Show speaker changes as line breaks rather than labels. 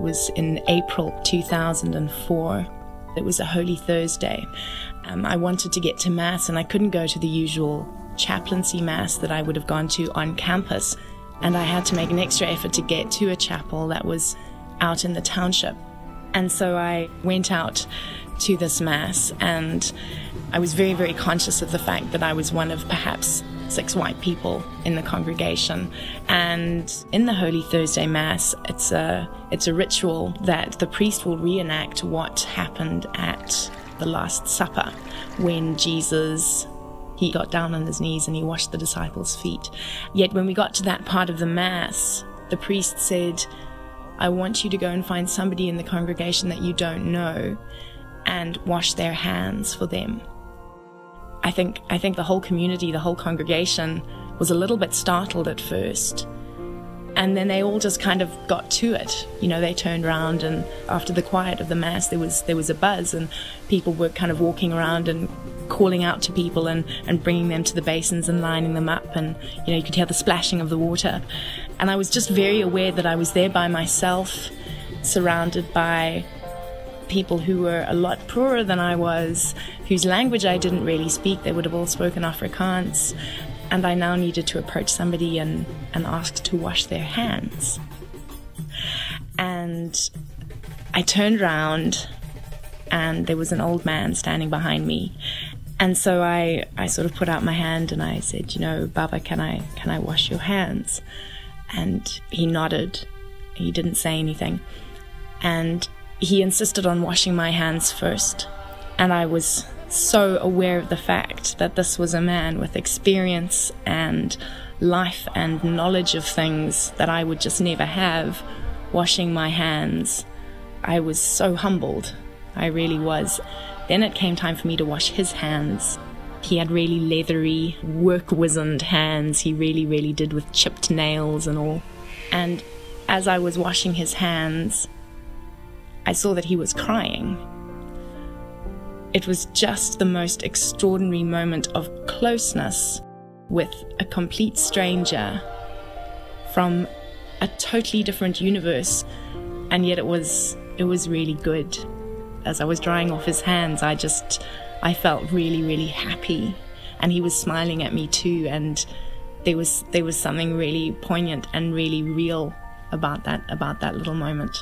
was in April 2004. It was a Holy Thursday. I wanted to get to Mass, and I couldn't go to the usual chaplaincy Mass that I would have gone to on campus. And I had to make an extra effort to get to a chapel that was out in the township. And so I went out to this Mass, and I was very, very conscious of the fact that I was one of perhaps 6 white people in the congregation. And in the Holy Thursday Mass, it's a ritual that the priest will reenact what happened at the Last Supper, when Jesus, he got down on his knees and he washed the disciples' feet. Yet when we got to that part of the Mass, the priest said, I want you to go and find somebody in the congregation that you don't know and wash their hands for them. I think the whole community, the whole congregation was a little bit startled at first. And then they all just kind of got to it. You know, they turned around, and after the quiet of the Mass, there was a buzz, and people were kind of walking around and calling out to people and bringing them to the basins and lining them up. And, you know, you could hear the splashing of the water. And I was just very aware that I was there by myself, surrounded by people who were a lot poorer than I was, whose language I didn't really speak. They would have all spoken Afrikaans. And I now needed to approach somebody and ask to wash their hands. And I turned around, and there was an old man standing behind me. And so I sort of put out my hand and I said, you know, Baba, can I wash your hands? And he nodded. He didn't say anything. And he insisted on washing my hands first. And I was so aware of the fact that this was a man with experience and life and knowledge of things that I would just never have, washing my hands. I was so humbled. I really was. Then it came time for me to wash his hands. He had really leathery, work-wizened hands. He really, really did, with chipped nails and all. And as I was washing his hands, I saw that he was crying. It was just the most extraordinary moment of closeness with a complete stranger from a totally different universe. And yet it was really good. As I was drying off his hands, I felt really, really happy. And he was smiling at me too, and there was something really poignant and really real about that little moment.